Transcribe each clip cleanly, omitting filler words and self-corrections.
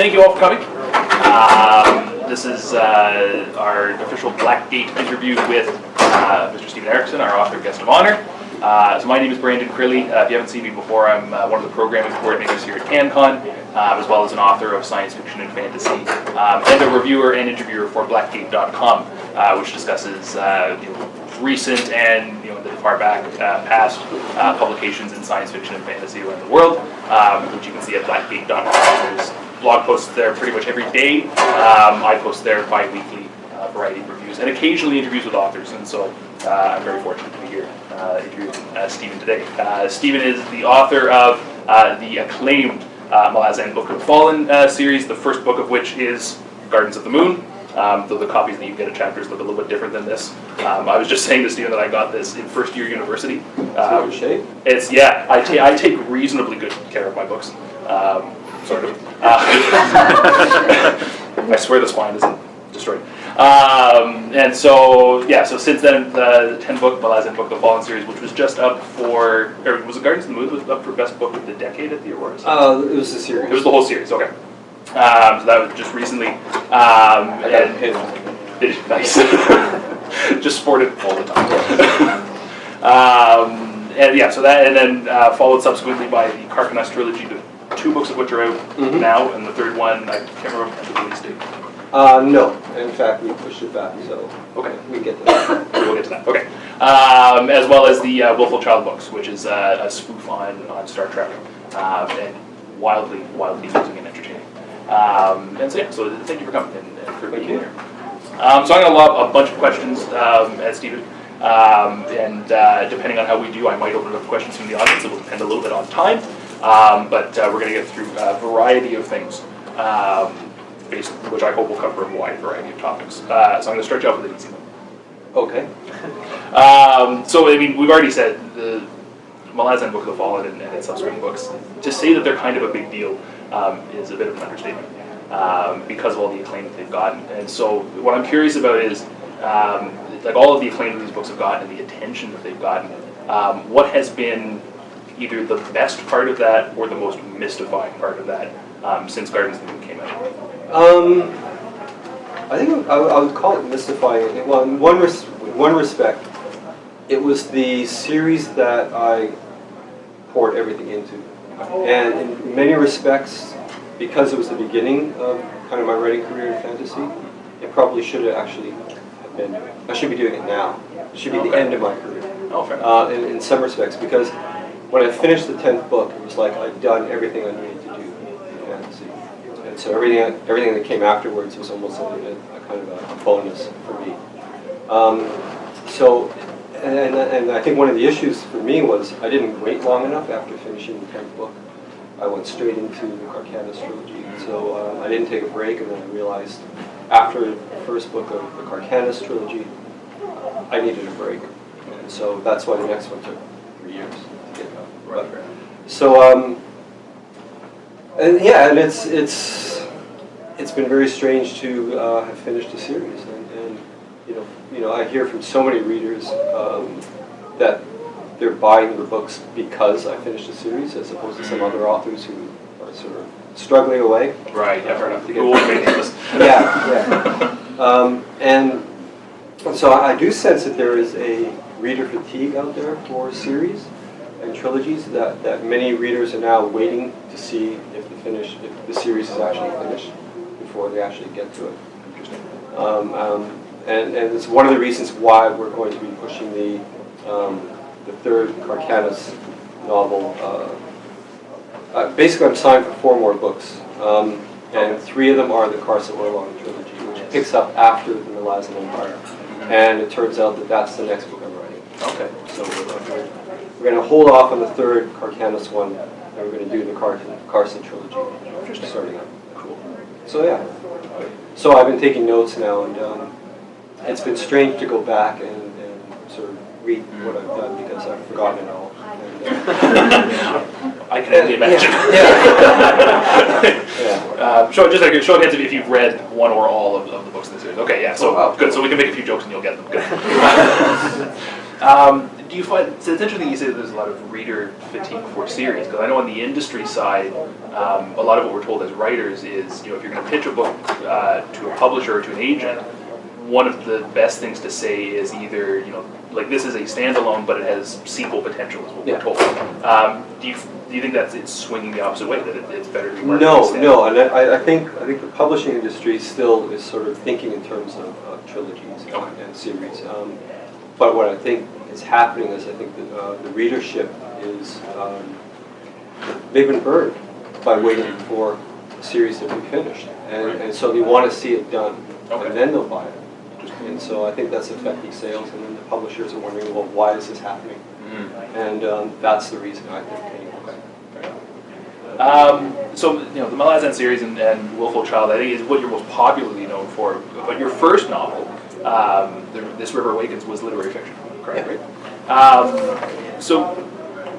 thank you all for coming. This is our official Blackgate interview with Mr. Stephen Erikson, our author guest of honor. So my name is Brandon Crilly. If you haven't seen me before, I'm one of the programming coordinators here at CanCon, as well as an author of science fiction and fantasy, and a reviewer and interviewer for Blackgate.com, which discusses recent and the far back past publications in science fiction and fantasy around the world, which you can see at Blackgate.com. There's blog posts there pretty much every day. I post there bi-weekly variety of reviews and occasionally interviews with authors, and so I'm very fortunate to be here interviewing Stephen today. Stephen is the author of the acclaimed Malazan and Book of the Fallen series, the first book of which is Gardens of the Moon, though the copies that you get at Chapters look a little bit different than this. I was just saying to Stephen that I got this in first year university. Good shape? It's, yeah, I take reasonably good care of my books, sort of. I swear the spine isn't destroyed. And so, yeah, so since then, the 10-book Malazan Book of the Fallen series, which was just up for, or was it Gardens of the Moon, was up for Best Book of the Decade at the awards? It was the series. It was the whole series, okay. So that was just recently. I got a pin. Nice. Just sported all the time. And yeah, so that, and then followed subsequently by the Carcanas trilogy, the 2 books of which are out now, and the third one, I can't remember the release date. No. In fact, we pushed it back, so okay, we can get to that. We'll get to that. Okay. As well as the Willful Child books, which is a spoof on Star Trek, and wildly amusing and entertaining. And so yeah, so thank you for coming and for being here. So I'm going to lob a bunch of questions at Stephen, and depending on how we do, I might open up questions from the audience. It will depend a little bit on time, but we're going to get through a variety of things. Which I hope will cover a wide variety of topics. So I'm going to start you off with an easy one. Okay. So, I mean, we've already said the Malazan Book of the Fallen and its subsequent books. To say that they're kind of a big deal is a bit of an understatement because of all the acclaim that they've gotten. And so what I'm curious about is, like all of the acclaim that these books have gotten and the attention that they've gotten, what has been either the best part of that or the most mystifying part of that since Gardens of the Moon came out? I think I would call it mystifying. Well, in one respect, it was the series that I poured everything into. And in many respects, because it was the beginning of kind of my writing career in fantasy, it probably should have actually been, I should be doing it now. It should be the end of my career. Oh, fair enough. In some respects, because when I finished the 10th book, it was like I'd done everything I needed to do in fantasy. And so everything that came afterwards was almost a kind of a bonus for me. And I think one of the issues for me was I didn't wait long enough after finishing the 10th book. I went straight into the Carcanas trilogy. So I didn't take a break, and then I realized after the first book of the Carcanas trilogy, I needed a break. And so that's why the next one took 3 years to get done. Right. So, and yeah, and it's been very strange to have finished a series, and you know I hear from so many readers that they're buying the books because I finished a series, as opposed to some other authors who are sort of struggling away. Right. Yeah. Fair enough. To get and so I do sense that there is a reader fatigue out there for series and trilogies, that many readers are now waiting to see if the series is actually finished before they actually get to it. Interesting. And it's one of the reasons why we're going to be pushing the third Carcanas novel. Basically, I'm signed for 4 more books, and 3 of them are the Carson Orlon trilogy, which picks up after the Malazan Empire. And it turns out that that's the next book I'm writing. Okay. So we're going to hold off on the third Carcanas one, and we're going to do the Carson trilogy. Interesting. Starting out. Cool. So yeah. So I've been taking notes now, and it's been strange to go back and sort of read what I've done because I've forgotten it all. I can only imagine. Show of hands if you've read one or all of the books in the series. Okay, yeah. So good. So we can make a few jokes and you'll get them. Good. do you find, so it's interesting you say that there's a lot of reader fatigue for series, because I know on the industry side, a lot of what we're told as writers is, if you're going to pitch a book to a publisher or to an agent, one of the best things to say is either, like this is a standalone, but it has sequel potential, is what we're told. Do you think it's swinging the opposite way, that it's better to be marketed as standalone? No, and I think the publishing industry still is sort of thinking in terms of trilogies and series. But what I think is happening is I think that the readership is, they've been burned by waiting for a series to be finished. And so they want to see it done, and then they'll buy it. And so I think that's affecting sales, and then the publishers are wondering, well, why is this happening? And that's the reason, I think. So, the Malazan series and Willful Child, I think, is what you're most popularly known for. But your first novel, This River Awakens, was literary fiction, correct? Right? So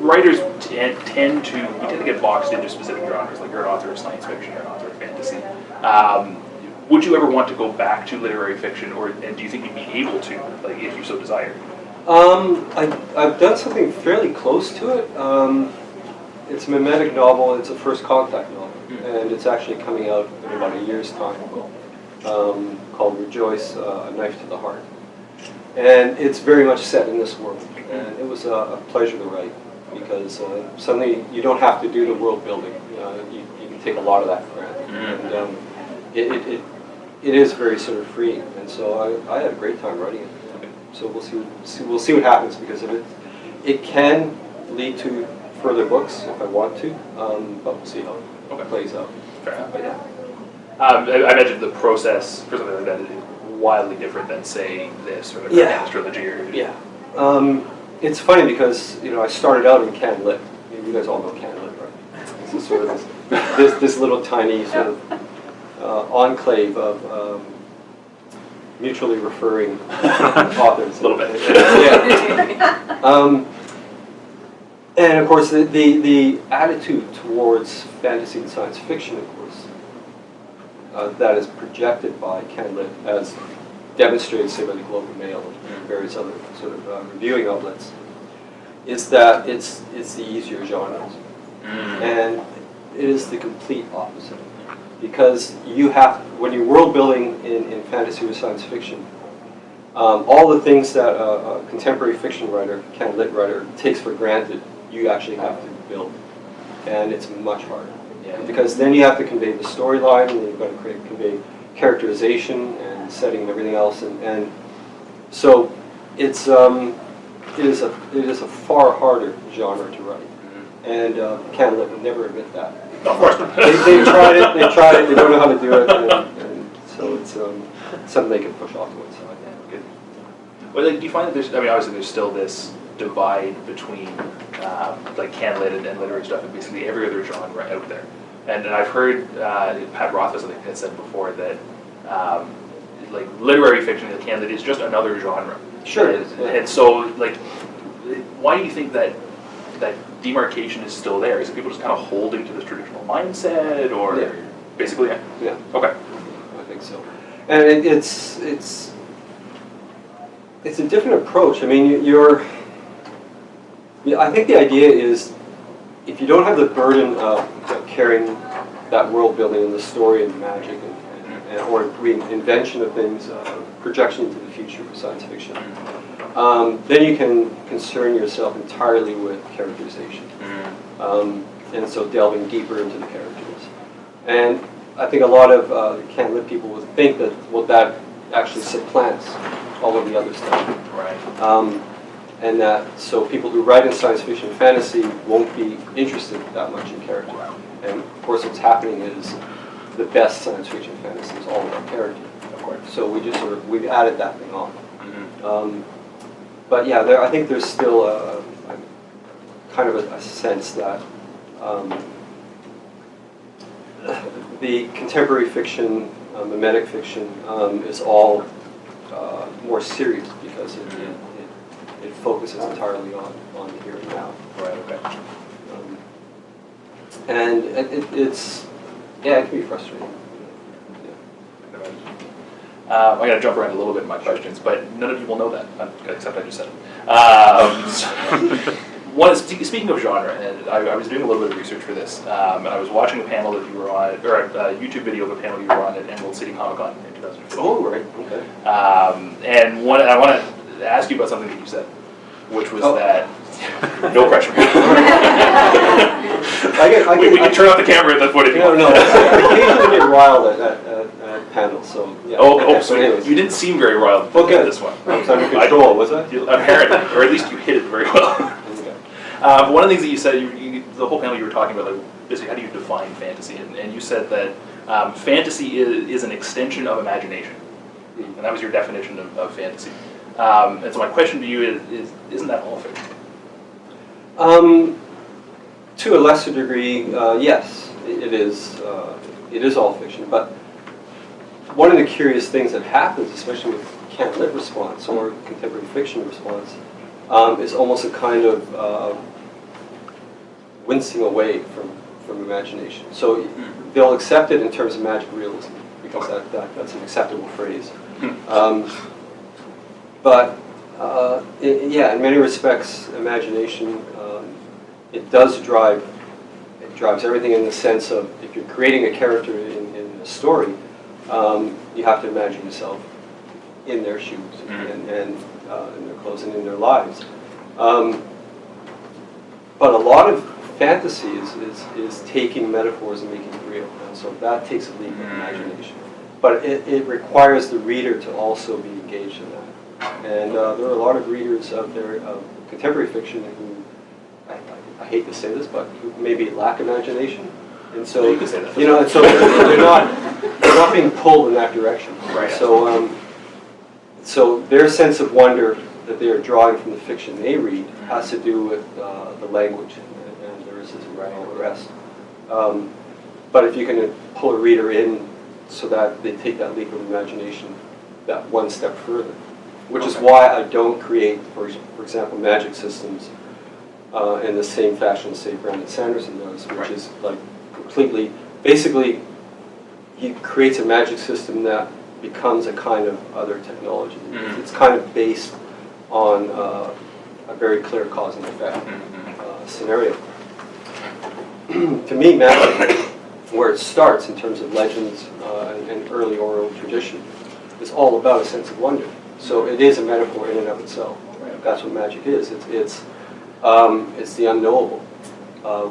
writers tend to get boxed into specific genres, like you're an author of science fiction, you're an author of fantasy. Would you ever want to go back to literary fiction, and do you think you'd be able to, like, if you so desired? I've done something fairly close to it. It's a mimetic novel. It's a first contact novel, and it's actually coming out in about a year's time, called Rejoice, A Knife to the Heart. And it's very much set in this world, and it was a pleasure to write, because suddenly you don't have to do the world building. You can take a lot of that for granted. And it is very sort of freeing, and so I had a great time writing it. So we'll see what happens, because it can lead to further books if I want to, but we'll see how it plays out. Fair enough. But yeah. I imagine the process for something like that is wildly different than, say, this or the Carcass trilogy. It's funny because I started out in candid lit. You guys all know candid lit, right? This is sort of this little tiny sort of enclave of mutually referring authors. A little bit. And of course, the attitude towards fantasy and science fiction, of course, that is projected by candid lit, as demonstrated, say, by the Globe and Mail and various other sort of reviewing outlets, is that it's the easier genres, and it is the complete opposite. Because when you're world building in fantasy or science fiction, all the things that a contemporary fiction writer, candid lit writer, takes for granted, you actually have to build, and it's much harder. Because then you have to convey the storyline, and you've got to convey characterization and setting and everything else, and so it is a far harder genre to write, and candid lit would never admit that. Of course not. They've tried it, they don't know how to do it, and so it's something they can push off to one side. Good. Well, do you find that obviously there's still this divide between like candid lit and literary stuff and basically every other genre out there. And I've heard Pat Rothfuss, I think, had said before that like literary fiction and candid lit is just another genre. Sure it is. Yeah. And so, like, why do you think that demarcation is still there? Is it people just kind of holding to this traditional mindset, or basically? Yeah. Okay. I think so. And it's a different approach. I mean, I think the idea is, if you don't have the burden of carrying that world building and the story and magic or invention of things, projection into the future for science fiction, then you can concern yourself entirely with characterization. And so delving deeper into the characters. And I think a lot of candid lit people would think that, well, that actually supplants all of the other stuff. Right. And that, so people who write in science fiction and fantasy won't be interested that much in character. And of course what's happening is the best science fiction and fantasy is all about character. Of course. So we've added that thing on. But yeah, I think there's still kind of a sense that the contemporary fiction, mimetic fiction, is all more serious because it focuses entirely on the here and now. Right. Okay. And it can be frustrating. I'm going to jump around a little bit in my questions, but none of you will know that, except I just said it. Speaking of genre, and I was doing a little bit of research for this, and I was watching a panel that you were on, or a YouTube video of a panel you were on at Emerald City Comic Con in 2015. Oh, right, okay. And I want to ask you about something that you said, which was that, no pressure. We can turn off the camera at that point if you want. No, I occasionally get riled at panels, so yeah. So you didn't seem very riled at this one. I was under control, was I? Apparently, or at least you hit it very well. But one of the things that you said, the whole panel you were talking about, like, basically how do you define fantasy? And you said that fantasy is an extension of imagination. And that was your definition of fantasy. And so my question to you is isn't that all fiction? To a lesser degree, yes, it is all fiction. But one of the curious things that happens, especially with candid response or contemporary fiction response, is almost a kind of wincing away from imagination. So they'll accept it in terms of magic realism, because that's an acceptable phrase. But in many respects, imagination, it drives everything in the sense of, if you're creating a character in a story, you have to imagine yourself in their shoes and in their clothes and in their lives. But a lot of fantasy is taking metaphors and making it real, and so that takes a leap of imagination. But it requires the reader to also be engaged in that. And there are a lot of readers out there of contemporary fiction who, I hate to say this, but who maybe lack imagination. And so, you can say that. and so they're not being pulled in that direction. Right. So their sense of wonder that they are drawing from the fiction they read has to do with the language and the lyricism and all the rest. But if you can pull a reader in so that they take that leap of imagination that one step further, which is why I don't create, for example, magic systems in the same fashion, say, Brandon Sanderson does, which is like completely, basically, he creates a magic system that becomes a kind of other technology. It's kind of based on a very clear cause and effect scenario. To me, magic, where it starts in terms of legends and early oral tradition, is all about a sense of wonder. So it is a metaphor in and of itself. That's what magic is. It's the unknowable,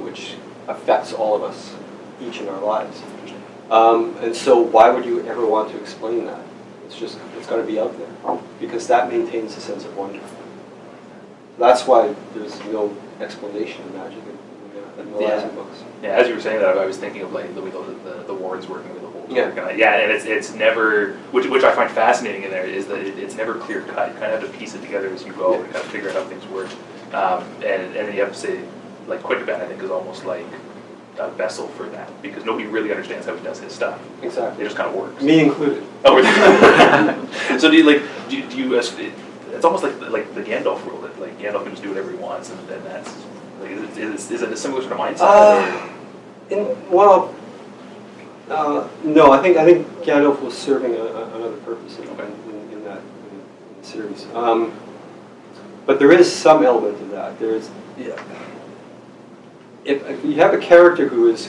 which affects all of us, each in our lives. And so why would you ever want to explain that? It's got to be out there, because that maintains a sense of wonder. That's why there's no explanation of magic in the last books. Yeah, as you were saying that, I was thinking of like the Warrens working with the whole. Yeah. And it's never, which I find fascinating in there, is that it's never clear cut. You kind of have to piece it together as you go and kind of figure out how things work. And then you have to say, like, Quickban, I think, is almost like a vessel for that, because nobody really understands how he does his stuff. Exactly. It just kind of works. Me included. Oh, so do you it's almost like the Gandalf rule, that like Gandalf can just do whatever he wants, and that's like, is it a similar sort of mindset? No, I think Gandalf was serving another purpose in that series. But there is some element of that. There is, if you have a character who is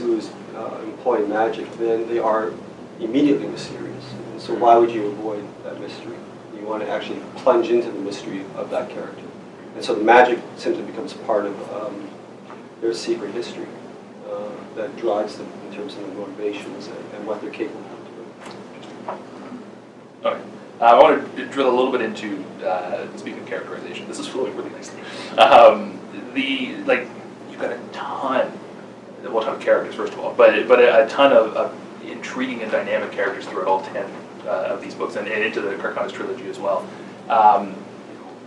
employing magic, then they are immediately mysterious. And so why would you avoid that mystery? You want to actually plunge into the mystery of that character. And so the magic simply becomes part of their secret history that drives them in terms of their motivations and what they're capable of doing. Okay. I want to drill a little bit into, speaking of characterization, this is flowing really nicely. You've got a ton of characters, first of all, but a ton of intriguing and dynamic characters throughout all 10 of these books, and into the Carcanis trilogy as well.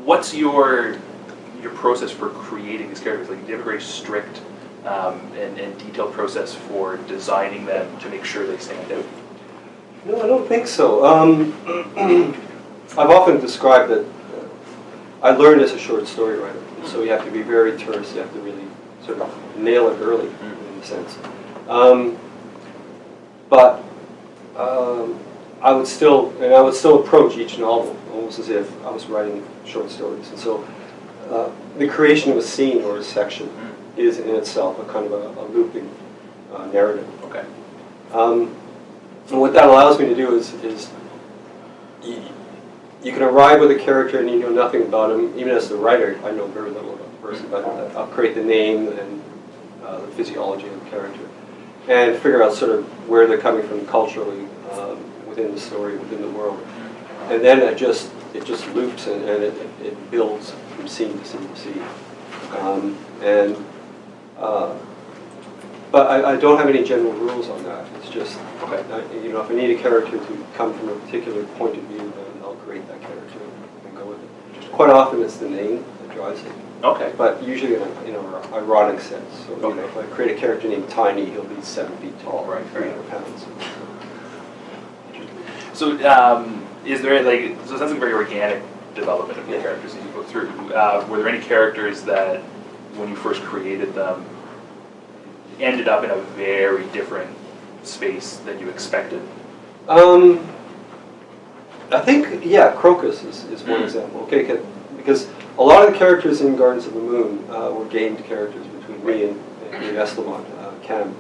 What's your process for creating these characters? Like, do you have a very strict and detailed process for designing them to make sure they stand out? No, I don't think so. I've often described that I learned as a short story writer, so you have to be very terse, you have to really sort of nail it early, in a sense. But I would still approach each novel almost as if I was writing short stories. And so the creation of a scene or a section is in itself a kind of a looping narrative. Okay. And what that allows me to do is you can arrive with a character and you know nothing about him. Even as the writer, I know very little about the person, but I'll create the name and the physiology of the character and figure out sort of where they're coming from culturally within the story, within the world. And then it just loops and it builds from scene to scene to scene. But I don't have any general rules on that. It's just, okay. If I need a character to come from a particular point of view, then I'll create that character and go with it. Quite often it's the name that drives it. Okay. But usually in an ironic sense. So okay. If I create a character named Tiny, he'll be 7 feet tall, right, 300 pounds. So is there so it sounds like a very organic development of the characters that you go through. Were there any characters that, when you first created them, ended up in a very different space than you expected? I think, Crocus is one example. Okay, because a lot of the characters in Gardens of the Moon were gained characters between me and Estamont, Cam.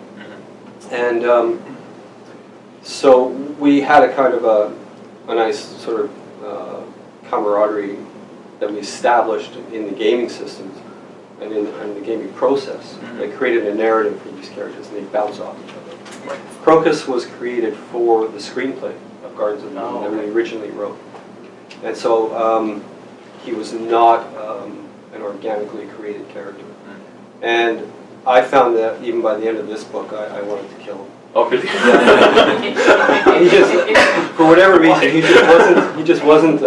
And so we had a kind of a nice sort of camaraderie that we established in the gaming systems and in the gaming process. They created a narrative for these characters and they bounce off each other. Right. Crocus was created for the screenplay of Gardens of the Moon that we originally wrote. And so he was not an organically created character. And I found that even by the end of this book, I wanted to kill him. Oh, really? He just, for whatever reason, he just wasn't,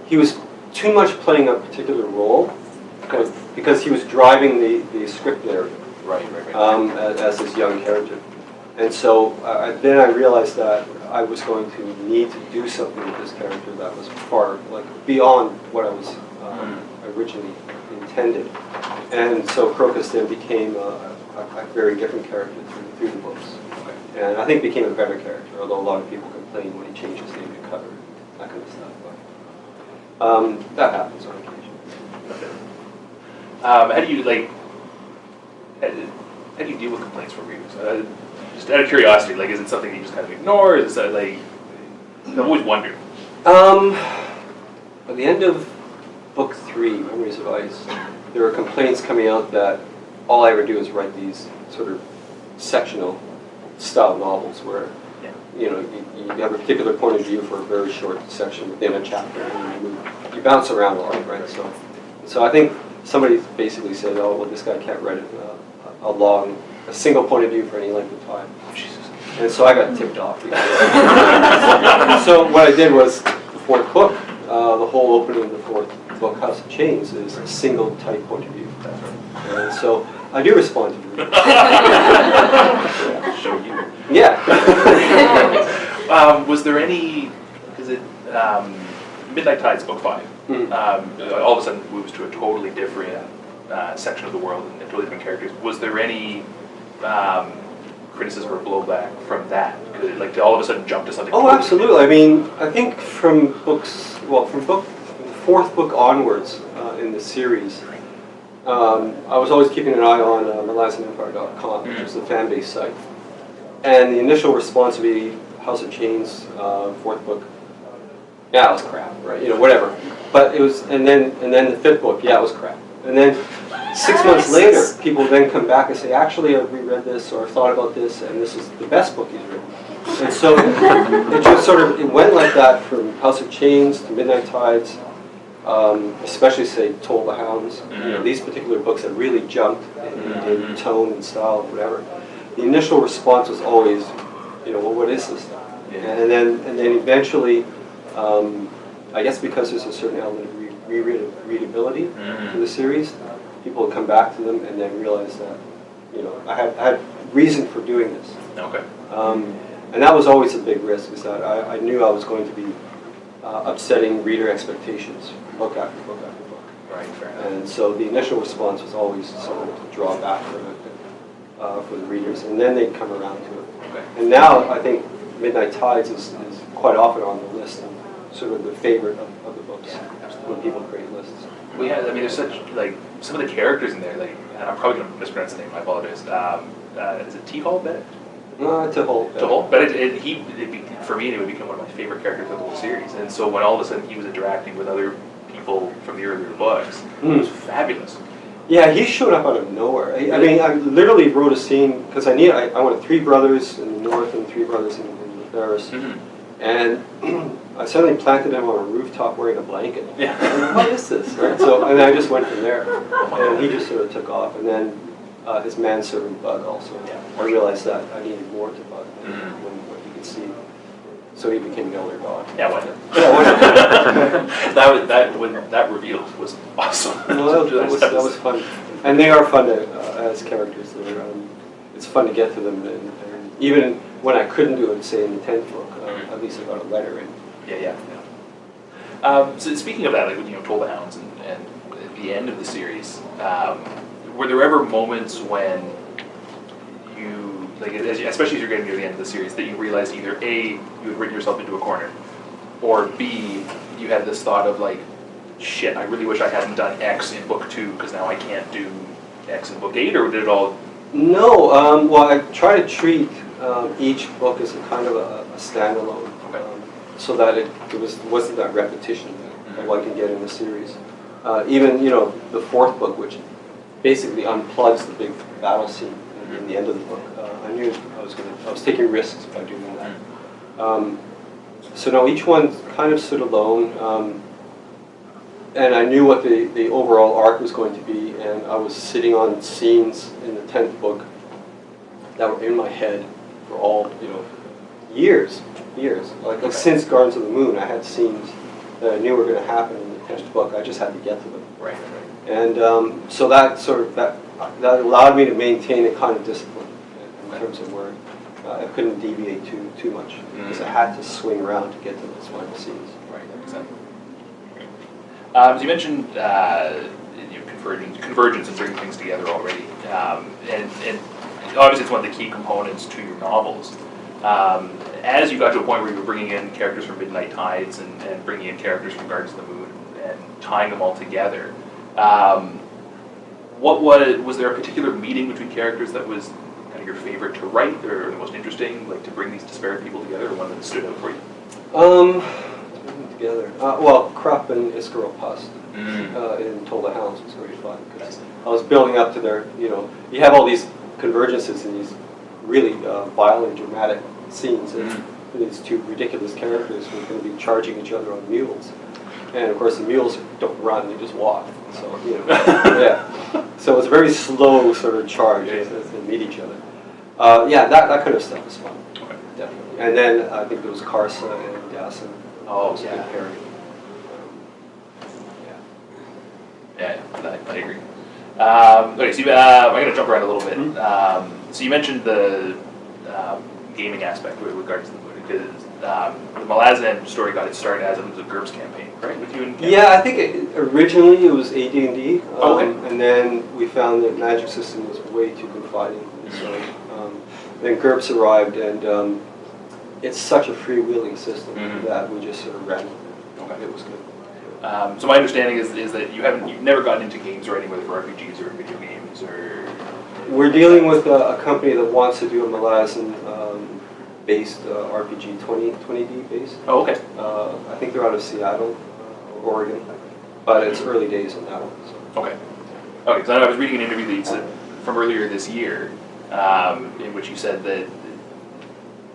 he was too much playing a particular role because he was driving the script narrative as this young character. And so then I realized that I was going to need to do something with this character that was far, beyond what I was originally intended. And so Crocus then became a very different character through the books. Okay. And I think became a better character, although a lot of people complain when he changed his name to Cutter, that kind of stuff. But that happens on occasion. Okay. How do you deal with complaints from readers? Just out of curiosity, is it something you just kind of ignore? Is it I've always wondered. At the end of book 3, Memories of Ice, there were complaints coming out that all I ever do is write these sort of sectional style novels where you have a particular point of view for a very short section within a chapter, and you bounce around a lot, right? So I think somebody basically said, "Oh, well, this guy can't write a single point of view for any length of time." Jesus. And so I got tipped off. So what I did was the 4th book, the whole opening of the 4th book, House of Chains, is a single tight point of view. And so I do respond to readers. Show you. Yeah. Was there any? Is it Midnight Tides, book 5? All of a sudden moves to a totally different section of the world and totally different characters. Was there any criticism or blowback from that? Could it all of a sudden jump to something? Oh, absolutely. I mean, I think from the 4th book onwards in the series, I was always keeping an eye on MalasanEmpire.com, which is the fan base site. And the initial response would be House of Chains, 4th book. Yeah, it was crap, right? Whatever. But it was, and then the 5th book, yeah, it was crap. And then 6 months later, people then come back and say, actually, I've reread this or I've thought about this, and this is the best book he's written. And so it just it went like that from House of Chains to Midnight Tides, especially, say, Toll the Hounds. These particular books that really jumped in tone and style and whatever. The initial response was always, well, what is this stuff? And then eventually, I guess because there's a certain element of readability to the series, people would come back to them and then realize that, I had reason for doing this. Okay. And that was always a big risk, is that I knew I was going to be upsetting reader expectations book after book after book. Right, fair enough. And so the initial response was always sort of to draw back from it. for the readers, and then they'd come around to it. Okay. And now I think Midnight Tides is quite often on the list and sort of the favorite of the books when people create lists. We had, I mean, there's such, like, some of the characters in there, like, and I'm probably going to mispronounce the name, I apologize. Is it T-Hall Bennett? Tahol. Tahol? But for me, it would become one of my favorite characters of the whole series. And so when all of a sudden he was interacting with other people from the earlier books, it was fabulous. Yeah, he showed up out of nowhere. I mean, I literally wrote a scene, because I wanted 3 brothers in the north and 3 brothers in the Ferris. And I suddenly planted him on a rooftop wearing a blanket. Yeah. And what is this? Right? So, and I just went from there. And he just sort of took off. And then his manservant Bug also. Yeah. I realized that I needed more to Bug when he could see. So he became an elder god. Yeah, why not? Yeah, why not? that reveal was awesome. Well, that was fun. And they are fun as characters. It's fun to get to them. And even when I couldn't do it, say in the 10th book, at least I got a letter in. Yeah. So speaking of that, like, you know, Toll the Hounds and at the end of the series, were there ever moments when you, like, especially as you're getting near the end of the series, that you realized either A, you had written yourself into a corner, or B, you had this thought of like, shit, I really wish I hadn't done X in book 2 because now I can't do X in book 8, or did it all? No, well, I try to treat each book as a kind of a standalone, so that it wasn't that repetition of what I can get in the series. Even, you know, the 4th book, which basically unplugs the big battle scene in the end of the book. I knew I was taking risks by doing that. So no, each one kind of stood alone, and I knew what the overall arc was going to be, and I was sitting on scenes in the 10th book that were in my head for all, you know, years. Like since Gardens of the Moon, I had scenes that I knew were going to happen in the 10th book. I just had to get to them. Right. And so that that allowed me to maintain a kind of discipline in terms of where I couldn't deviate too much because I had to swing around to get to those final scenes. Right, that makes sense. So you mentioned convergence and bringing things together already, and obviously it's one of the key components to your novels. As you got to a point where you were bringing in characters from Midnight Tides and bringing in characters from Gardens of the Moon and tying them all together, was there a particular meeting between characters that was kind of your favorite to write, or the most interesting, like to bring these disparate people together, or one that stood out for you? Together. Well, Krupp and Iskarel Pust in Toll the Hounds was very fun because I was building up to their, you know, you have all these convergences and these really violent, dramatic scenes, and these 2 ridiculous characters who are going to be charging each other on mules. And of course, the mules don't run; they just walk. So you know, yeah. So it's a very slow sort of charge as they meet each other. Yeah, that kind of stuff is fun. Okay. Definitely. And then I think there was Karsa and Dassen. Oh, yeah. Big pairing. Yeah, I agree. Okay, so I'm going to jump around a little bit. So you mentioned the gaming aspect with regards to the movie, because the Malazan story got its start as it was a GURPS campaign, right? With you and Ken? Yeah, I think originally it was AD&D, okay. And then we found that Magic System was way too confining. So then GURPS arrived, and it's such a freewheeling system that we just sort of ran with it. Okay. It was good. So my understanding is that you've never gotten into games writing, whether for RPGs or video games, or... We're dealing with a company that wants to do a Malazan based RPG, 20D based. Oh, okay. I think they're out of Seattle, Oregon, but it's early days on that one. So. Okay. Okay, because I was reading an interview that you said from earlier this year, in which you said that,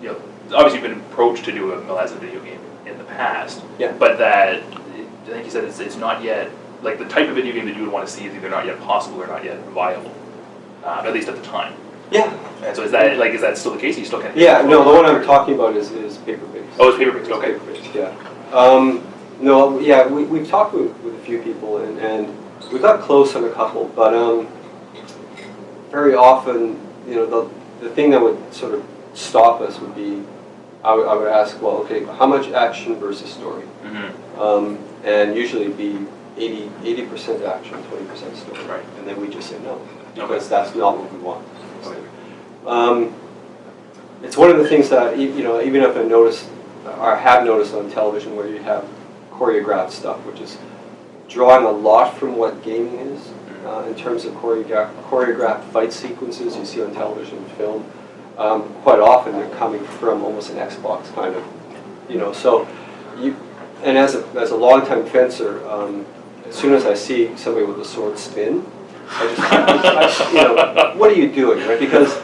you know, obviously you've been approached to do a Malazan video game in the past, but that, I think you said it's not yet, like the type of video game that you would want to see is either not yet possible or not yet viable, at least at the time. Yeah. And so is that still the case? You still can't? Yeah, no, the one I'm talking about is paper-based. Oh, it's paper-based, okay. Paper-based, yeah. No, yeah, we've talked with a few people, and we got close on a couple, but very often, you know, the thing that would sort of stop us would be, I would ask, well, okay, how much action versus story? And usually it'd be 80% action, 20% story. Right. And then we just say no, because that's not what we want. Okay. It's one of the things that, even if I noticed, or have noticed on television, where you have choreographed stuff, which is drawing a lot from what gaming is, in terms of choreographed fight sequences you see on television and film. Quite often they're coming from almost an Xbox kind of, so and as a longtime fencer, as soon as I see somebody with a sword spin, what are you doing, right? Because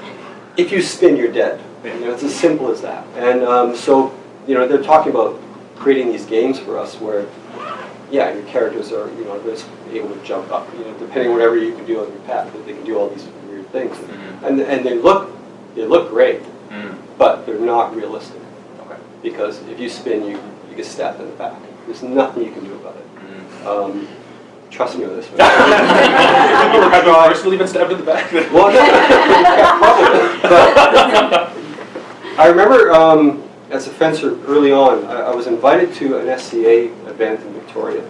if you spin, you're dead. It's as simple as that. And so, they're talking about creating these games for us where, your characters are, just able to jump up, depending on whatever you can do on your path, they can do all these weird things. And they look great, but they're not realistic. Okay. Because if you spin, you get stabbed in the back. There's nothing you can do about it. Trust me on this one. Have you personally been stabbed in the back? Well, no, but I remember as a fencer early on, I was invited to an SCA event in Victoria,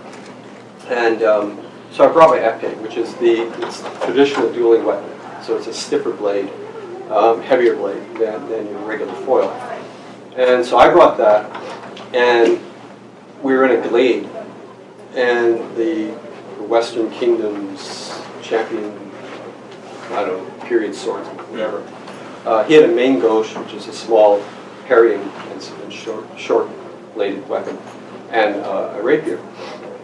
and so I brought my epee, which is it's traditional dueling weapon. So it's a stiffer blade, heavier blade than your regular foil. And so I brought that, and we were in a glade, and the Western Kingdom's champion, I don't know, period swords, whatever. He had a main gauche, which is a small parrying and short-bladed weapon, and a rapier.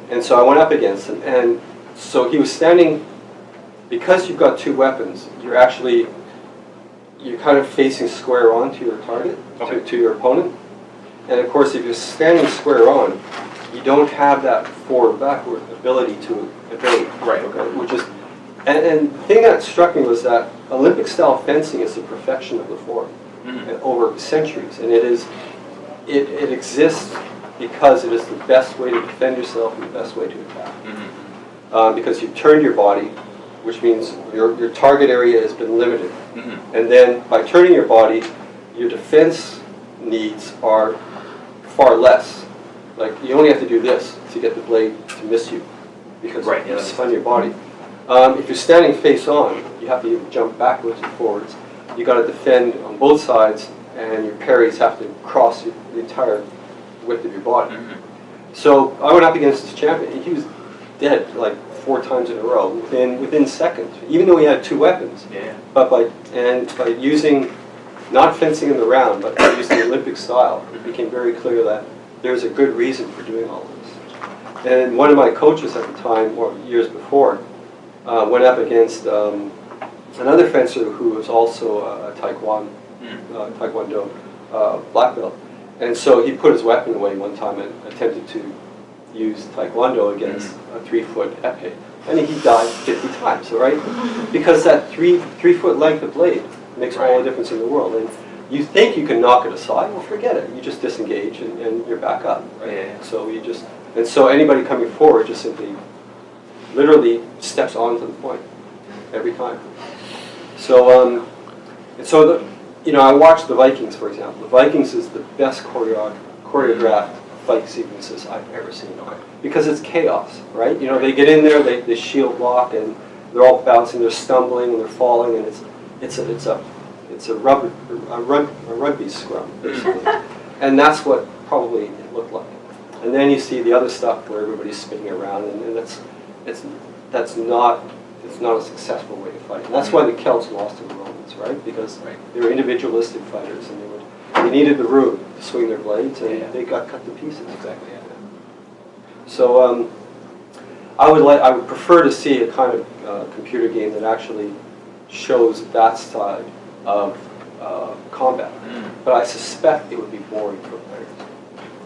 And so I went up against him, and so he was standing. Because you've got two weapons, you're kind of facing square on to your target, to your opponent. And of course, if you're standing square on, you don't have that forward-backward ability to evade. Right. Okay. Which is, and the thing that struck me was that Olympic-style fencing is the perfection of the form over centuries, and it exists because it is the best way to defend yourself and the best way to attack. Because you've turned your body, which means your target area has been limited, and then by turning your body, your defense needs are far less. Like, you only have to do this to get the blade to miss you, because you spun your body. If you're standing face on, you have to jump backwards and forwards. You got to defend on both sides, and your parries have to cross the entire width of your body. So I went up against this champion, and he was dead like 4 times in a row within seconds, even though he had two weapons. But by using, not fencing in the round, but by using the Olympic style, it became very clear that there's a good reason for doing all this. And one of my coaches at the time, or years before, went up against another fencer who was also a Taekwondo black belt. And so he put his weapon away one time and attempted to use Taekwondo against a 3-foot epee. And he died 50 times, right? Because that 3-foot length of blade makes all the difference in the world. And you think you can knock it aside, well, forget it. You just disengage and you're back up, right? So so anybody coming forward just simply, literally steps onto the point every time. So, I watched the Vikings, for example. The Vikings is the best choreographed fight sequences I've ever seen. Because it's chaos, right? They get in there, they shield block, and they're all bouncing, they're stumbling, and they're falling, and it's a rugby scrum, basically. And that's what probably it looked like. And then you see the other stuff where everybody's spinning around, and that's not a successful way to fight. And that's why the Celts lost to the Romans, right? Because they were individualistic fighters, and they needed the room to swing their blades, and they got cut to pieces. Exactly. So I would prefer to see a kind of computer game that actually shows that side of combat. But I suspect it would be boring for players.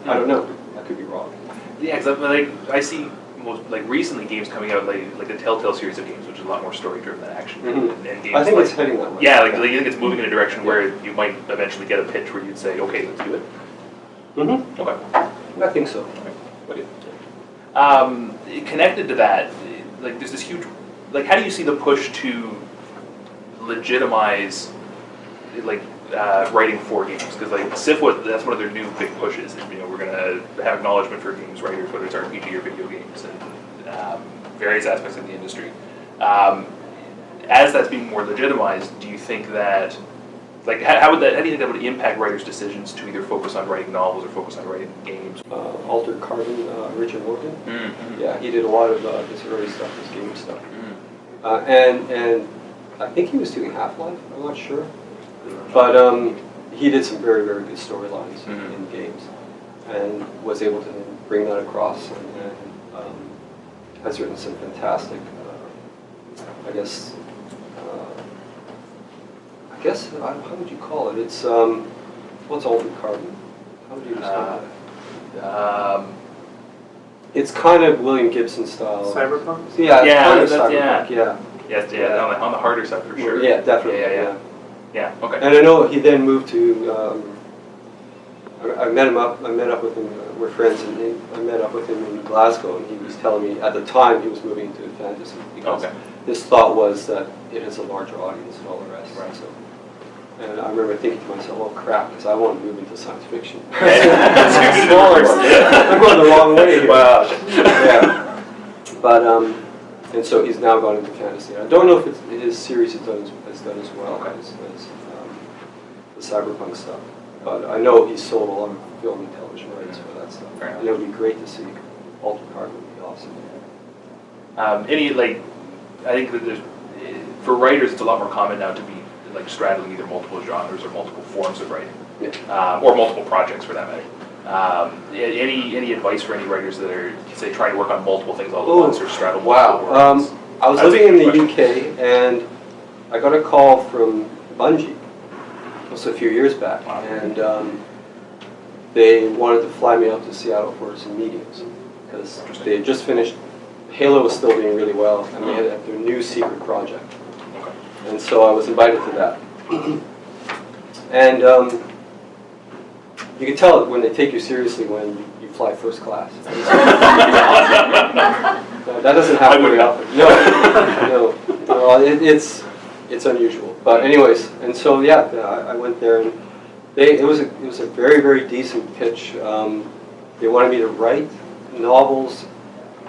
I don't know. I could be wrong. Yeah, because I see most recently games coming out like the Telltale series of games, which is a lot more story driven than action. And games I think it's heading that way. Yeah, I think it's moving in a direction where you might eventually get a pitch where you'd say, okay, let's do it. Okay. I think so. Okay. Connected to that, there's this huge, how do you see the push to legitimize writing for games? Because SIFWA, that's one of their new big pushes. We're going to have acknowledgement for games writers, whether it's RPG or video games, and various aspects of the industry. As that's being more legitimized, do you think that like, how do you think that would impact writers' decisions to either focus on writing novels or focus on writing games? Altered Carbon, Richard Morgan. Mm-hmm. Yeah, he did a lot of his early stuff, his game stuff. Mm-hmm. And I think he was doing Half-Life, I'm not sure. But he did some very, very good storylines Mm-hmm. in games and was able to bring that across and has written some fantastic, I guess, how would you call it? It's, what's Altered Carbon? How would you describe that? It's kind of William Gibson style. Cyberpunk? Yeah, Yeah, kind of that's- cyberpunk, yeah. Yes, yeah, on the harder side for sure. Yeah, definitely, Yeah. Yeah, okay. And I know he then moved to, I met up with him, we're friends, and I met up with him in Glasgow, and he was telling me at the time he was moving into fantasy because Okay. his thought was that it has a larger audience and all the rest. Right. So, and I remember thinking to myself, oh crap, because I want to move into science fiction. Yeah. Smaller one. I'm going the wrong way here. Wow. Yeah. But, and so he's now gone into fantasy. I don't know if his series has done as well as the cyberpunk stuff. But I know he's sold a lot of film and television rights for that stuff. Fair enough. And it would be great to see Altered Carbon would be awesome. I think that there's, for writers, it's a lot more common now to be like straddling either multiple genres or multiple forms of writing, or multiple projects for that matter. Any advice for any writers that are, say, trying to work on multiple things all at once or straddle multiple worlds? I was living in the UK and I got a call from Bungie. It was a few years back, Wow. and they wanted to fly me out to Seattle for some meetings because they had just finished. Halo was still doing really well, and they had their new secret project, Okay. and so I was invited to that. And you can tell when they take you seriously when you fly first class. That doesn't happen very often. No, it's unusual. But anyways, and so yeah, I went there, and it was a very, very decent pitch. They wanted me to write novels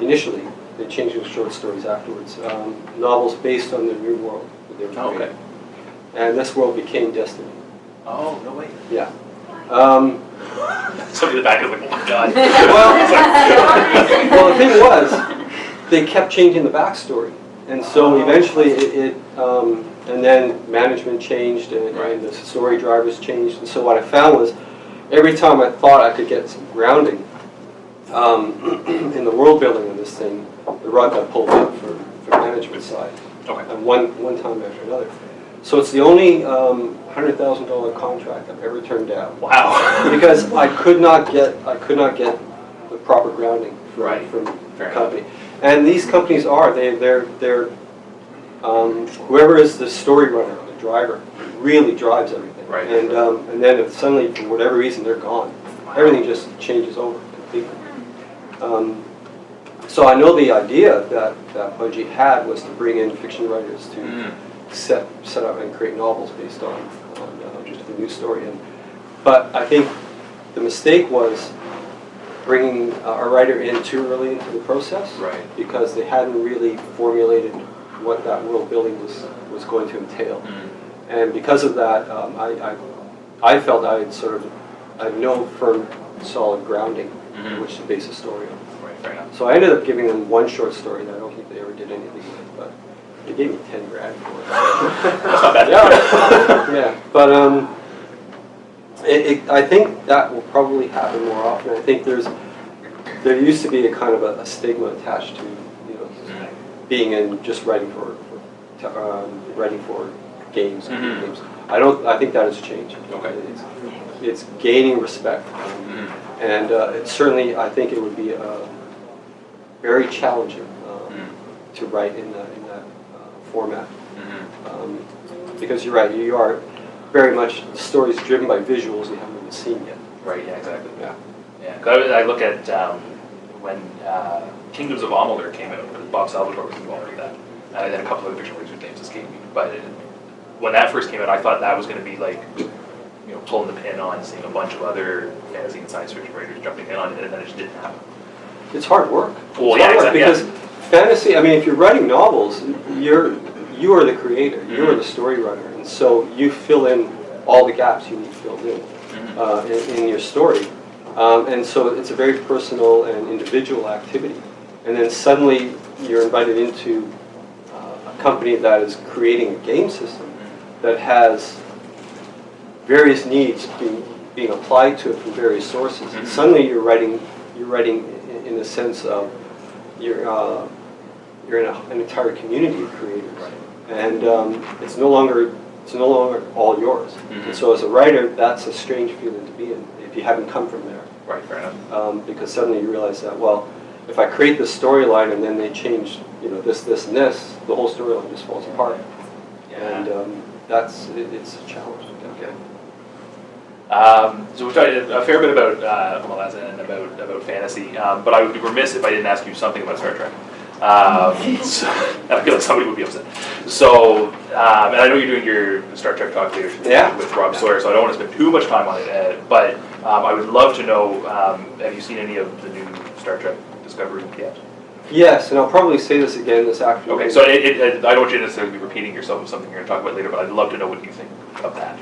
initially. They changed to short stories afterwards. Novels based on the new world that they were creating. Okay. And this world became Destiny. Oh, no way. Yeah. Somebody in the back is like, oh my god. Well, the thing was, they kept changing the backstory, and so eventually and then management changed, and the story drivers changed, and so what I found was, every time I thought I could get some grounding in the world building of this thing, the rug got pulled up for management side, Okay. and one time after another. So it's the only $100,000 contract I've ever turned down. Wow. Because I could not get the proper grounding from Fair the company. And these companies they're whoever is the story runner or the driver really drives everything. Right. And then if suddenly for whatever reason they're gone, everything just changes over completely. So I know the idea that Bungie had was to bring in fiction writers to set up and create novels based on just the new story. But I think the mistake was bringing a writer in too early into the process, Right. because they hadn't really formulated what that world building was going to entail. And because of that, I felt I had no firm, solid grounding on which to base a story on. Right, fair enough. So I ended up giving them one short story that I don't think they ever did anything with, but they gave me $10,000 for it. That's not bad. Yeah, but I think that will probably happen more often. I think there used to be a kind of a stigma attached to being in just writing for games. Games. I think that has changed. Okay. It's gaining respect, and certainly I think it would be very challenging to write in that format. Because you're right, you are very much, the story's driven by visuals you haven't even seen yet. Right, yeah, exactly. Yeah. Yeah, 'cause I look at when Kingdoms of Amalur came out, Bob Salvatore was involved with that. And then a couple of fiction writers' names escaped me. But when that first came out, I thought that was going to be like, pulling the pin on seeing a bunch of other fantasy and science fiction writers jumping in on it, and then it just didn't happen. It's hard work. Well, It's yeah, hard work exactly. because fantasy, I mean, if you're writing novels, you are the creator, you are the story runner, and so you fill in all the gaps you need filled in your story. And so it's a very personal and individual activity. And then suddenly you're invited into a company that is creating a game system that has various needs being applied to it from various sources. And suddenly you're writing in the sense of you're in an entire community of creators, and it's no longer all yours. And so as a writer, that's a strange feeling to be in if you haven't come from there. Right, fair enough. Because suddenly you realize that, well, if I create this storyline and then they change, this, and this, the whole storyline just falls apart. Yeah. And it's a challenge. Okay. So we talked a fair bit about and about fantasy, but I would be remiss if I didn't ask you something about Star Trek. So, I feel like somebody would be upset. So, and I know you're doing your Star Trek talk later with Rob Sawyer, so I don't want to spend too much time on it. But I would love to know: have you seen any of the new Star Trek Discovery yet? Yes, and I'll probably say this again this afternoon. Okay, so I don't want you to necessarily be repeating yourself of something you're going to talk about later, but I'd love to know what you think of that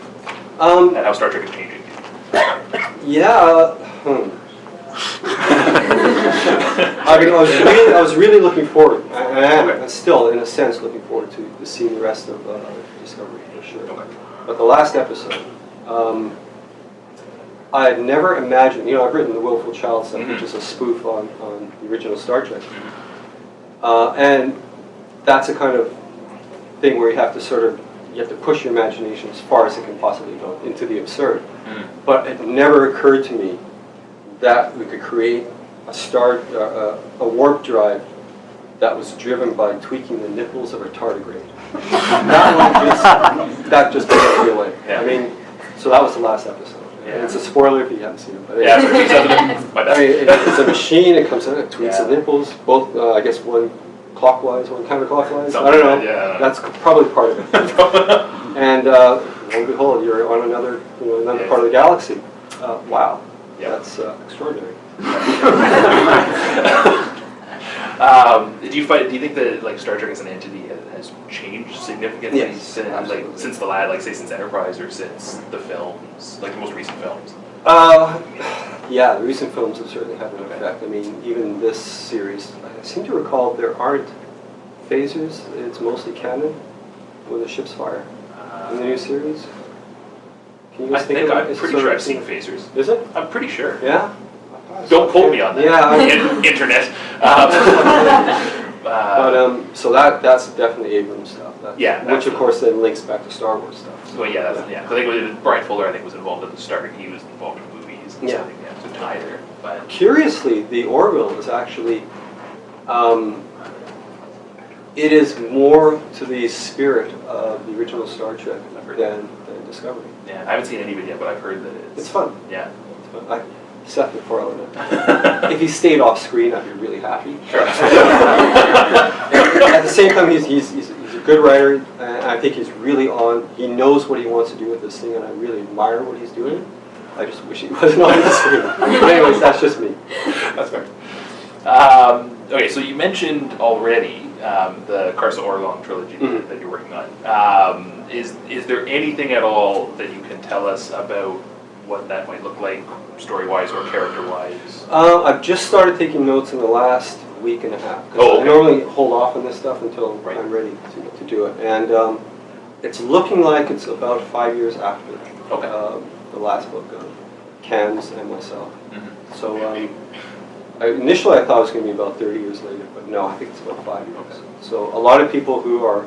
and how Star Trek is changing. Yeah. I was really looking forward. I am still, in a sense, looking forward to seeing the rest of Discovery for sure. Okay. But the last episode, I had never imagined. I've written the Willful Child stuff, which is a spoof on the original Star Trek, and that's a kind of thing where you have to push your imagination as far as it can possibly go into the absurd. But it never occurred to me that we could create a warp drive that was driven by tweaking the nipples of a tardigrade. That just blew me away. Yeah. I mean, so that was the last episode. Yeah. And it's a spoiler if you haven't seen it. But it's a machine. It comes in, it tweaks the nipples, both I guess one clockwise, one counterclockwise. I don't know. Yeah. That's probably part of it. And lo and behold, you're on another part of the galaxy. Wow, that's extraordinary. Do you think that Star Trek as an entity has changed significantly since the last, since Enterprise or since the films, the most recent films? Yeah, the recent films have certainly had an effect. I mean, even this series, I seem to recall there aren't phasers. It's mostly cannon when the ships fire in the new series. Can you guys think of it? I'm pretty sure I've seen phasers. Is it? I'm pretty sure. Yeah? Don't quote me on that. Yeah. Internet. But so that's definitely Abrams stuff. Which of course then links back to Star Wars stuff. Well, I think it was Brian Fuller. I think was involved at the start. He was involved in movies. And stuff like that, so tie there. But curiously, the Orville is actually it is more to the spirit of the original Star Trek than Discovery. Yeah, I haven't seen any of it yet, but I've heard that it's fun. Yeah. It's fun. Seth MacFarlane. If he stayed off screen, I'd be really happy. Sure. At the same time, he's a good writer, and I think he's really on. He knows what he wants to do with this thing, and I really admire what he's doing. I just wish he wasn't on the screen. But anyways, that's just me. That's fair. Okay, so you mentioned already the Carson Orlong trilogy that you're working on. Is there anything at all that you can tell us about what that might look like, story-wise or character-wise? I've just started taking notes in the last week and a half. I normally hold off on this stuff until I'm ready to do it. And it's looking like it's about 5 years after the last book of Cam's and myself. So initially I thought it was going to be about 30 years later, but no, I think it's about 5 years. So a lot of people who are,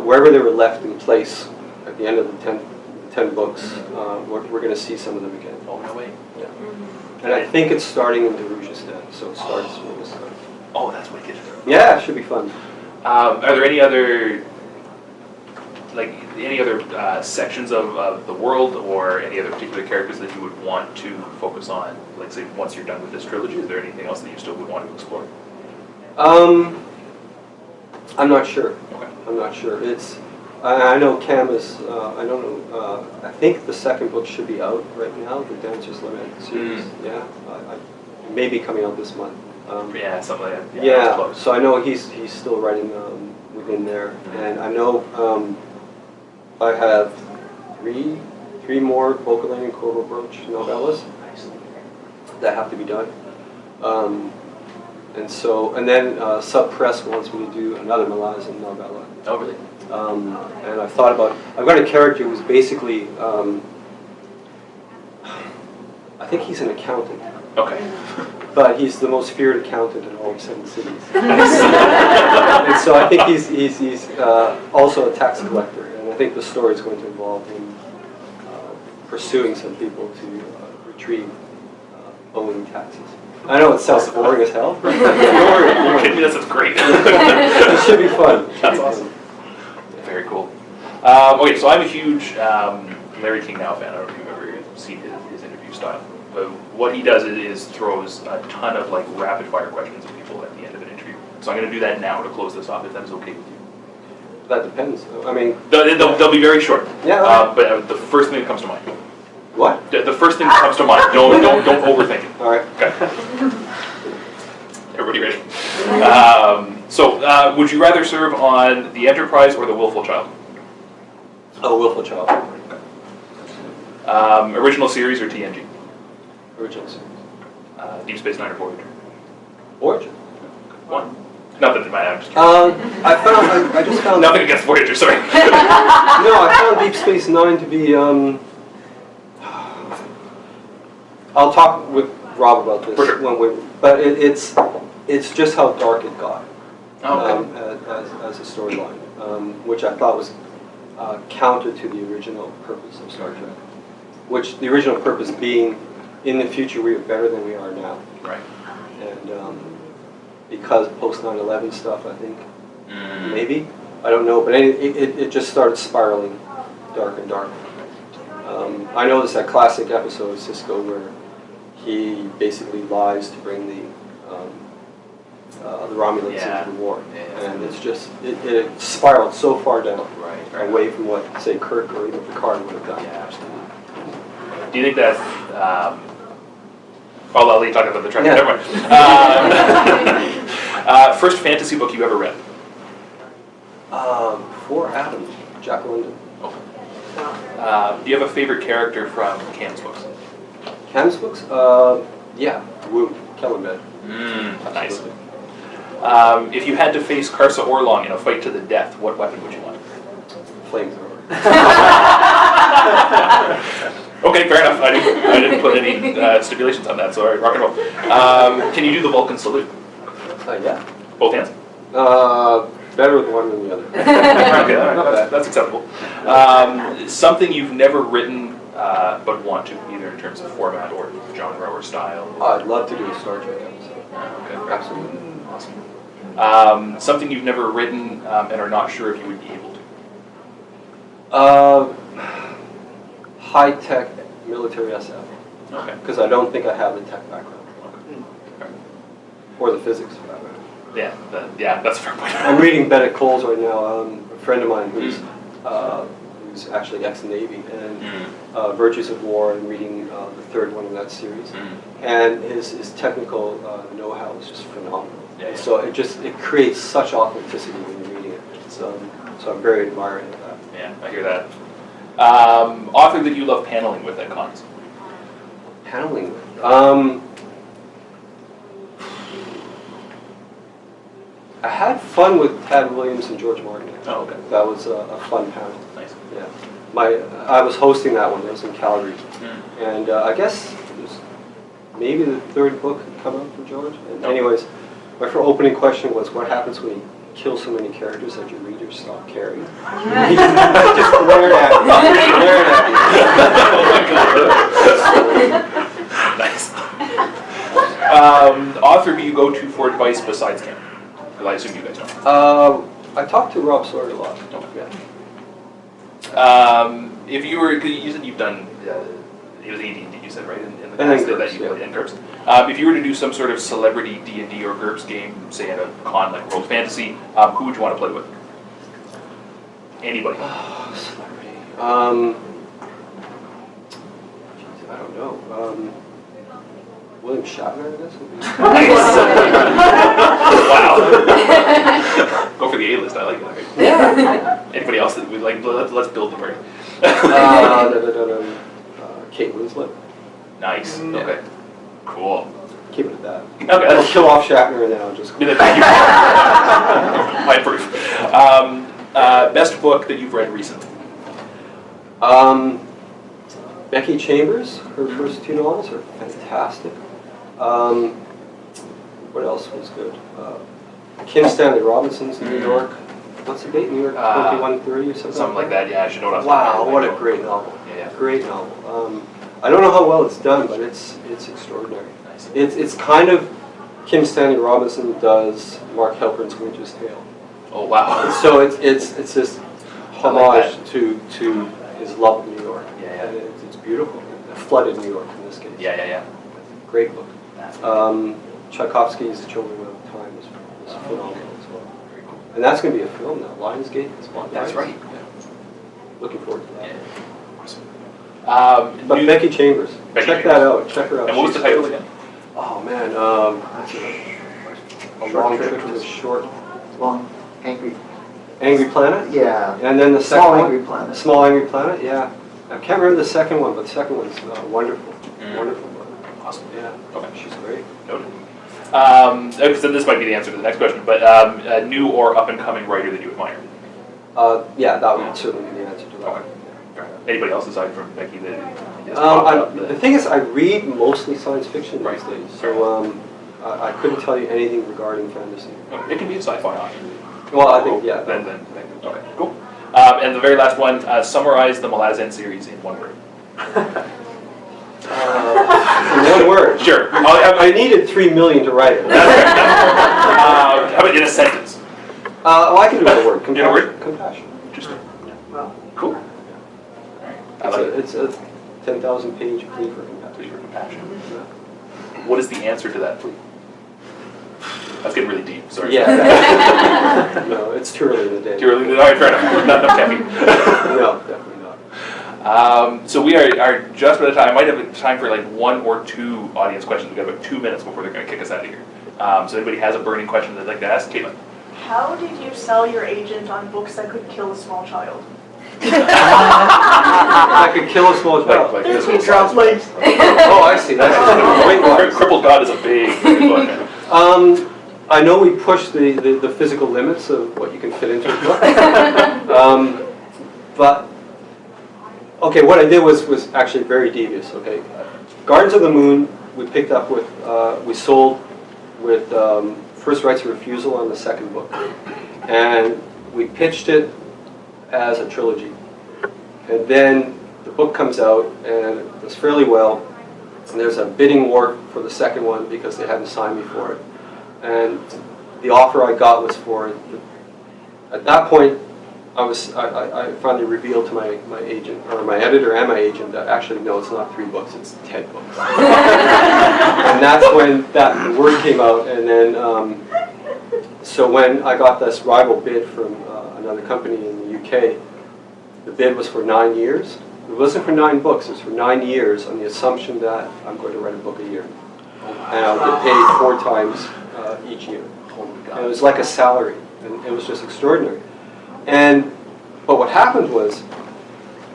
wherever they were left in place at the end of the 10 books, we're going to see some of them again. Oh, no way. Yeah. And I think it's starting in Darujhistan, so it starts with this stuff. Oh, that's wicked. Yeah, it should be fun. Are there any other sections of the world or any other particular characters that you would want to focus on? Like, say, once you're done with this trilogy, is there anything else that you still would want to explore? I'm not sure. Okay. I'm not sure. I know Cam is, I don't know, I think the second book should be out right now, the Dancer's Lament series. Yeah, it may be coming out this month. Something like that. Yeah, so I know he's still writing within there. And I know I have three more Bocalan and Corvo Broach novellas that have to be done. And then Sub Press wants me to do another Malazan novella. Oh, really? And I've thought about, I've got a character who's basically, I think he's an accountant. Okay. But he's the most feared accountant in all of 7 cities. And so I think he's also a tax collector. And I think the story is going to involve him pursuing some people to retrieve owing taxes. I know it sounds boring as hell. You're kidding me? That sounds great. It should be fun. That's awesome. Very cool. Okay, so I'm a huge Larry King Now fan. I don't know if you've ever seen his interview style. But what he does is throws a ton of like rapid fire questions at people at the end of an interview. So I'm going to do that now to close this off, if that is okay with you. That depends. I mean, they'll be very short. Yeah. But the first thing that comes to mind. What? The first thing that comes to mind. Don't overthink it. All right. Okay. Everybody ready? So, would you rather serve on the Enterprise or the Willful Child? Oh, Willful Child. Original series or TNG? Original series. Deep Space Nine or Voyager? Origin. One. Not that it matters. I'm just kidding. I just found... Nothing against Voyager, sorry. No, I found Deep Space Nine to be... I'll talk with Rob about this. For sure. But it's just how dark it got Okay. as a storyline, which I thought was counter to the original purpose of Star Trek. Which the original purpose being, in the future we are better than we are now. Right. And because post 9/11 stuff, I think, maybe, I don't know, but it just started spiraling dark and dark. I noticed that classic episode of Cisco where he basically lies to bring the Romulans into the war, and it's just it spiraled so far down, away from what say Kirk or even Picard would have done. Yeah, absolutely. Do you think that? I'll let you talk about the trend. Yeah. Never mind. First fantasy book you ever read? Before Adam, Jack London. Oh. Do you have a favorite character from Cam's books? Cam's books? Yeah, Woo, Kellenbed. Nice. If you had to face Karsa Orlong in a fight to the death, what weapon would you want? Flamethrower. Okay, fair enough. I didn't put any stipulations on that, so all right, rock and roll. Can you do the Vulcan salute? Yeah. Both hands? Better with one than the other. Okay, all right, that's acceptable. Something you've never written but want to, either in terms of format or genre or style. I'd love to do a Star Trek episode. Okay, Absolutely. awesome. Something you've never written and are not sure if you would be able to. High-tech military SF. Okay. Because I don't think I have the tech background. Okay. Or the physics for that matter. Yeah, that's a fair point. I'm reading Bennett Coles right now, a friend of mine who's actually ex-Navy, and Virtues of War, and reading the third one in that series. And his technical know-how is just phenomenal. Yeah. So it creates such authenticity when you're reading it. So I'm very admiring of that. Yeah, I hear that. Author that you love paneling with at cons? Paneling with? I had fun with Tad Williams and George Martin. Oh, okay. That was a fun panel. Nice. Yeah. I was hosting that one. It was in Calgary. And I guess it was maybe the third book had come out for George. And anyways, my first opening question was, what happens when you kill so many characters that your readers stop caring? He just glared at me. Nice. Author who you go to for advice besides Cam? Well, I assume you guys know. I talked to Rob Sawyer a lot. Yeah. If you were, cause you said you've done, it was AD&D you said, right? In the past that you played in GURPS. If you were to do some sort of celebrity D&D or GURPS game, say at a con like World Fantasy, who would you want to play with? Anybody. Celebrity. Geez, I don't know. William Shatner, I guess. Would be... Nice. Wow. Go for the A-list. I like it. Yeah. Anybody else that would like? Let's build the party. Kate Winslet. Nice. Yeah. Okay. Cool. Keep it at that. Okay. I'll kill off Shatner and then I'll just. Thank you. My proof. Best book that you've read recently? Becky Chambers, her first 2 novels are fantastic. What else was good? Kim Stanley Robinson's New York. What's the date? New York 2130 or something? Something like that, yeah. I should know what I'm Wow, what a great novel. Yeah. Great novel. I don't know how well it's done, but it's extraordinary. Nice. It's kind of Kim Stanley Robinson does Mark Halpern's Winter's Tale. Oh, wow. So it's this homage to his love of New York. Yeah. And it's beautiful. Flooded New York in this case. Yeah. Great book. Tchaikovsky's The Children of Time is phenomenal as well. Very cool. And that's going to be a film now. Lionsgate. That's right. Yeah. Looking forward to that. Awesome. But Becky Chambers. Check that out. Check her out. And what was the title again? Oh man, a long trip to the short, Long, angry. Angry Planet. Yeah. And then the second Small one, Angry Planet. Small Angry Planet. Yeah, I can't remember the second one, but the second one's wonderful. Wonderful book. Awesome. Yeah. Okay. She's great. Noted. So this might be the answer to the next question, but a new or up-and-coming writer that you admire? Yeah, that would certainly be the answer to that. Okay. Anybody else aside from Becky that is the thing is, I read mostly science fiction these days, so I couldn't tell you anything regarding fantasy. It can be a sci-fi author. Well, I think, yeah. Then okay, cool. And the very last one, summarize the Malazan series in one word. In one word. Sure. I needed 3 million to write it. That's right. How about in a sentence? Well, I can do it in a word. In a word? Compassion. Interesting. Well, Cool. I like it. It's a 10,000 page plea for compassion. Plea for compassion. What is the answer to that plea? That's getting really deep. Sorry. Yeah. No, it's too early in the day. Too early. All right, fair enough. Not enough caffeine. No, definitely not. So we are just about time. I might have time for like 1 or 2 audience questions. We've got about 2 minutes before they're going to kick us out of here. So anybody has a burning question they'd like to ask? Caitlin. How did you sell your agent on books that could kill a small child? I could kill a small child. Like There's this me drop legs. Oh, I see. That's a great one. Crippled God is a big book. I know we pushed the physical limits of what you can fit into a book. But, okay, what I did was actually very devious, okay? Gardens of the Moon, we picked up with, we sold with first rights of refusal on the second book. And we pitched it as a trilogy. And then the book comes out and it does fairly well. And there's a bidding war for the second one because they hadn't signed me for it. And the offer I got was for it. At that point, I finally revealed to my agent, or my editor and my agent, that actually, no, it's not 3 books, it's 10 books. And that's when the word came out, and then, so when I got this rival bid from another company in the UK, the bid was for 9 years. It wasn't for 9 books, it was for 9 years on the assumption that I'm going to write a book a year. And I would get paid 4 times each year. And it was like a salary, and it was just extraordinary. But what happened was,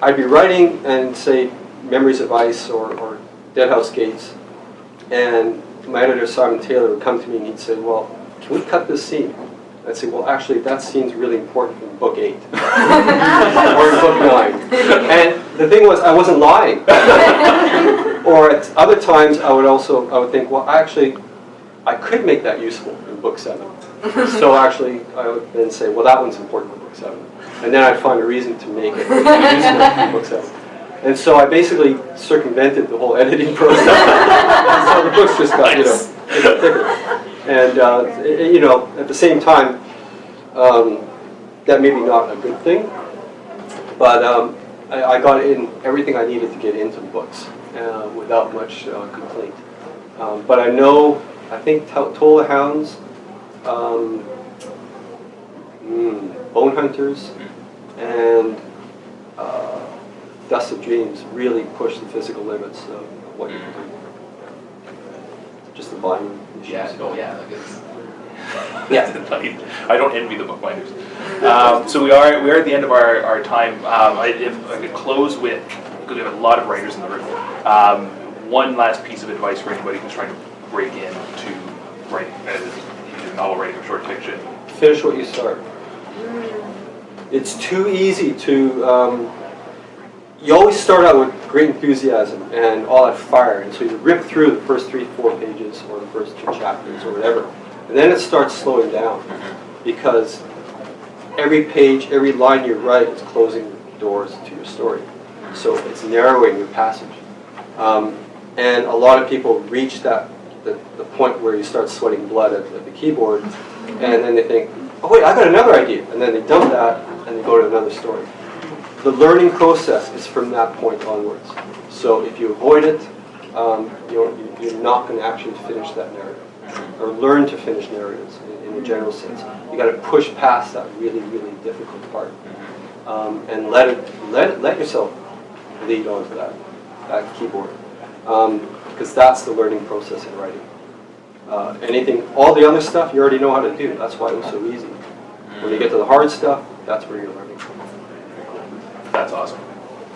I'd be writing and say Memories of Ice or Deadhouse Gates, and my editor Simon Taylor would come to me and he'd say, well, can we cut this scene? I'd say, well, actually, that scene's really important in book 8 or in book 9. And the thing was, I wasn't lying. Or at other times, I would think, well, actually, I could make that useful in book 7. So actually, I would then say, well, that one's important for book 7. And then I'd find a reason to make it useful in book 7. And so I basically circumvented the whole editing process. So the books just got, thicker. And, at the same time, that may be not a good thing, but I got in everything I needed to get into the books without much complaint. But I think Toll the Hounds, Bone Hunters, and Dust of Dreams really pushed the physical limits of what you can do. Just the volume issues. Yeah, oh yeah. Yeah. I don't envy the bookbinders. So we are at the end of our time. If I could close with, because we have a lot of writers in the room, one last piece of advice for anybody who's trying to break into writing, either novel writing or short fiction. Finish what you start. It's too easy to, you always start out with great enthusiasm and all that fire, and so you rip through the first 3-4 pages or the first 2 chapters or whatever, and then it starts slowing down because every page, every line you write is closing doors to your story. So it's narrowing your passage. And a lot of people reach the point where you start sweating blood at the keyboard, and then they think, oh wait, I got another idea, and then they dump that and they go to another story. The learning process is from that point onwards. So if you avoid it, you're not going to actually finish that narrative, or learn to finish narratives in a general sense. You got to push past that really, really difficult part, and let yourself lead onto that keyboard, because that's the learning process in writing. All the other stuff you already know how to do. That's why it was so easy. When you get to the hard stuff, that's where you're learning. That's awesome.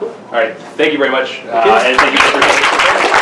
All right, thank you very much, and thank you for